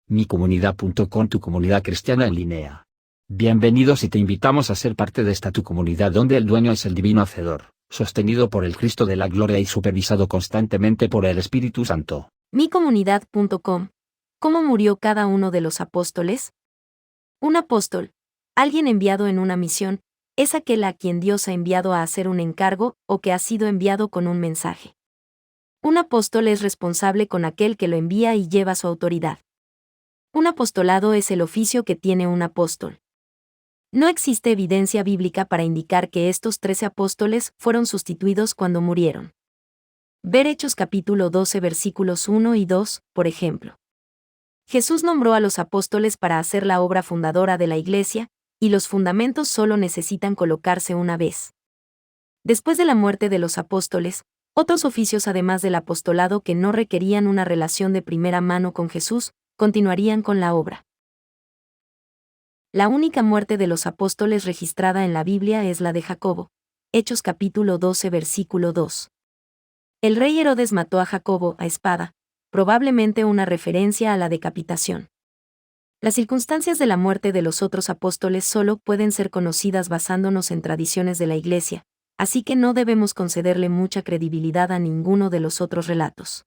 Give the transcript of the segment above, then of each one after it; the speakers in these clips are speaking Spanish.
micomunidad.com, tu comunidad cristiana en línea. Bienvenidos y te invitamos a ser parte de esta tu comunidad donde el dueño es el divino Hacedor, sostenido por el Cristo de la gloria y supervisado constantemente por el Espíritu Santo. micomunidad.com. ¿Cómo murió cada uno de los apóstoles? Un apóstol, alguien enviado en una misión, es aquel a quien Dios ha enviado a hacer un encargo o que ha sido enviado con un mensaje. Un apóstol es responsable con aquel que lo envía y lleva su autoridad. Un apostolado es el oficio que tiene un apóstol. No existe evidencia bíblica para indicar que estos 13 apóstoles fueron sustituidos cuando murieron. Ver Hechos capítulo 12 versículos 1 y 2, por ejemplo. Jesús nombró a los apóstoles para hacer la obra fundadora de la Iglesia, y los fundamentos solo necesitan colocarse una vez. Después de la muerte de los apóstoles, otros oficios además del apostolado que no requerían una relación de primera mano con Jesús, continuarían con la obra. La única muerte de los apóstoles registrada en la Biblia es la de Jacobo. Hechos capítulo 12 versículo 2. El rey Herodes mató a Jacobo a espada, probablemente una referencia a la decapitación. Las circunstancias de la muerte de los otros apóstoles solo pueden ser conocidas basándonos en tradiciones de la Iglesia, así que no debemos concederle mucha credibilidad a ninguno de los otros relatos.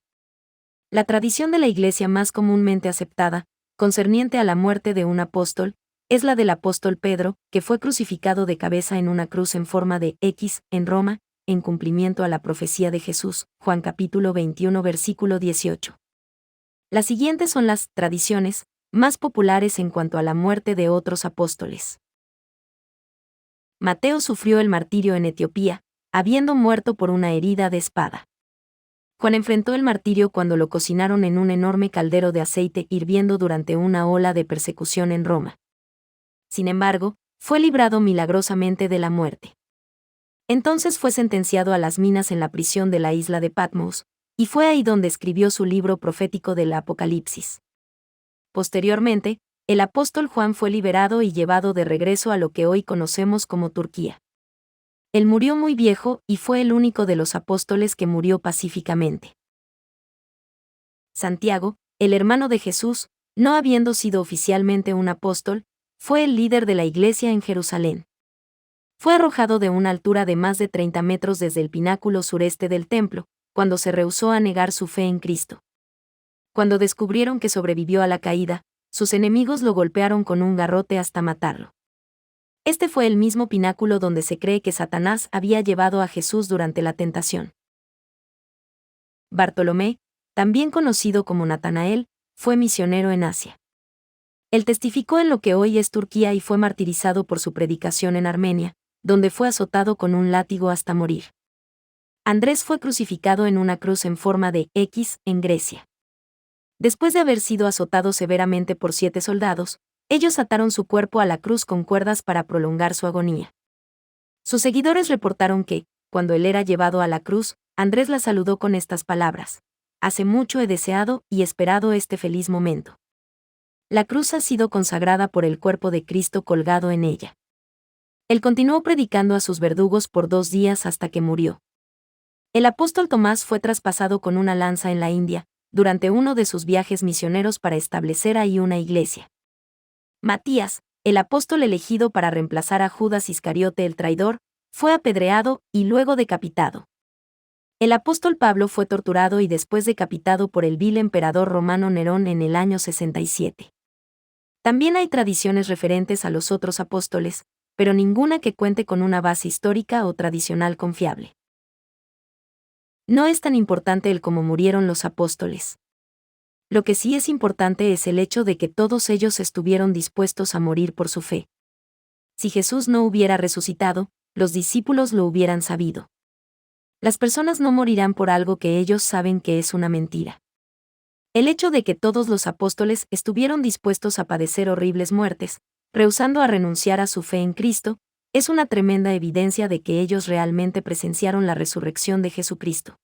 La tradición de la Iglesia más comúnmente aceptada, concerniente a la muerte de un apóstol, es la del apóstol Pedro, que fue crucificado de cabeza en una cruz en forma de X en Roma, en cumplimiento a la profecía de Jesús, Juan capítulo 21 versículo 18. Las siguientes son las tradiciones más populares en cuanto a la muerte de otros apóstoles. Mateo sufrió el martirio en Etiopía, habiendo muerto por una herida de espada. Juan enfrentó el martirio cuando lo cocinaron en un enorme caldero de aceite hirviendo durante una ola de persecución en Roma. Sin embargo, fue librado milagrosamente de la muerte. Entonces fue sentenciado a las minas en la prisión de la isla de Patmos, y fue ahí donde escribió su libro profético del Apocalipsis. Posteriormente, el apóstol Juan fue liberado y llevado de regreso a lo que hoy conocemos como Turquía. Él murió muy viejo y fue el único de los apóstoles que murió pacíficamente. Santiago, el hermano de Jesús, no habiendo sido oficialmente un apóstol, fue el líder de la iglesia en Jerusalén. Fue arrojado de una altura de más de 30 metros desde el pináculo sureste del templo, cuando se rehusó a negar su fe en Cristo. Cuando descubrieron que sobrevivió a la caída, sus enemigos lo golpearon con un garrote hasta matarlo. Este fue el mismo pináculo donde se cree que Satanás había llevado a Jesús durante la tentación. Bartolomé, también conocido como Natanael, fue misionero en Asia. Él testificó en lo que hoy es Turquía y fue martirizado por su predicación en Armenia, donde fue azotado con un látigo hasta morir. Andrés fue crucificado en una cruz en forma de X en Grecia. Después de haber sido azotado severamente por 7 soldados, ellos ataron su cuerpo a la cruz con cuerdas para prolongar su agonía. Sus seguidores reportaron que, cuando él era llevado a la cruz, Andrés la saludó con estas palabras: «Hace mucho he deseado y esperado este feliz momento». La cruz ha sido consagrada por el cuerpo de Cristo colgado en ella. Él continuó predicando a sus verdugos por 2 días hasta que murió. El apóstol Tomás fue traspasado con una lanza en la India, durante uno de sus viajes misioneros para establecer ahí una iglesia. Matías, el apóstol elegido para reemplazar a Judas Iscariote el traidor, fue apedreado y luego decapitado. El apóstol Pablo fue torturado y después decapitado por el vil emperador romano Nerón en el año 67. También hay tradiciones referentes a los otros apóstoles, pero ninguna que cuente con una base histórica o tradicional confiable. No es tan importante el cómo murieron los apóstoles. Lo que sí es importante es el hecho de que todos ellos estuvieron dispuestos a morir por su fe. Si Jesús no hubiera resucitado, los discípulos lo hubieran sabido. Las personas no morirán por algo que ellos saben que es una mentira. El hecho de que todos los apóstoles estuvieron dispuestos a padecer horribles muertes, rehusando a renunciar a su fe en Cristo, es una tremenda evidencia de que ellos realmente presenciaron la resurrección de Jesucristo.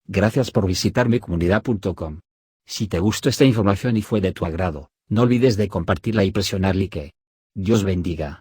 Gracias por visitar micomunidad.com. Si te gustó esta información y fue de tu agrado, no olvides de compartirla y presionar like. Dios bendiga.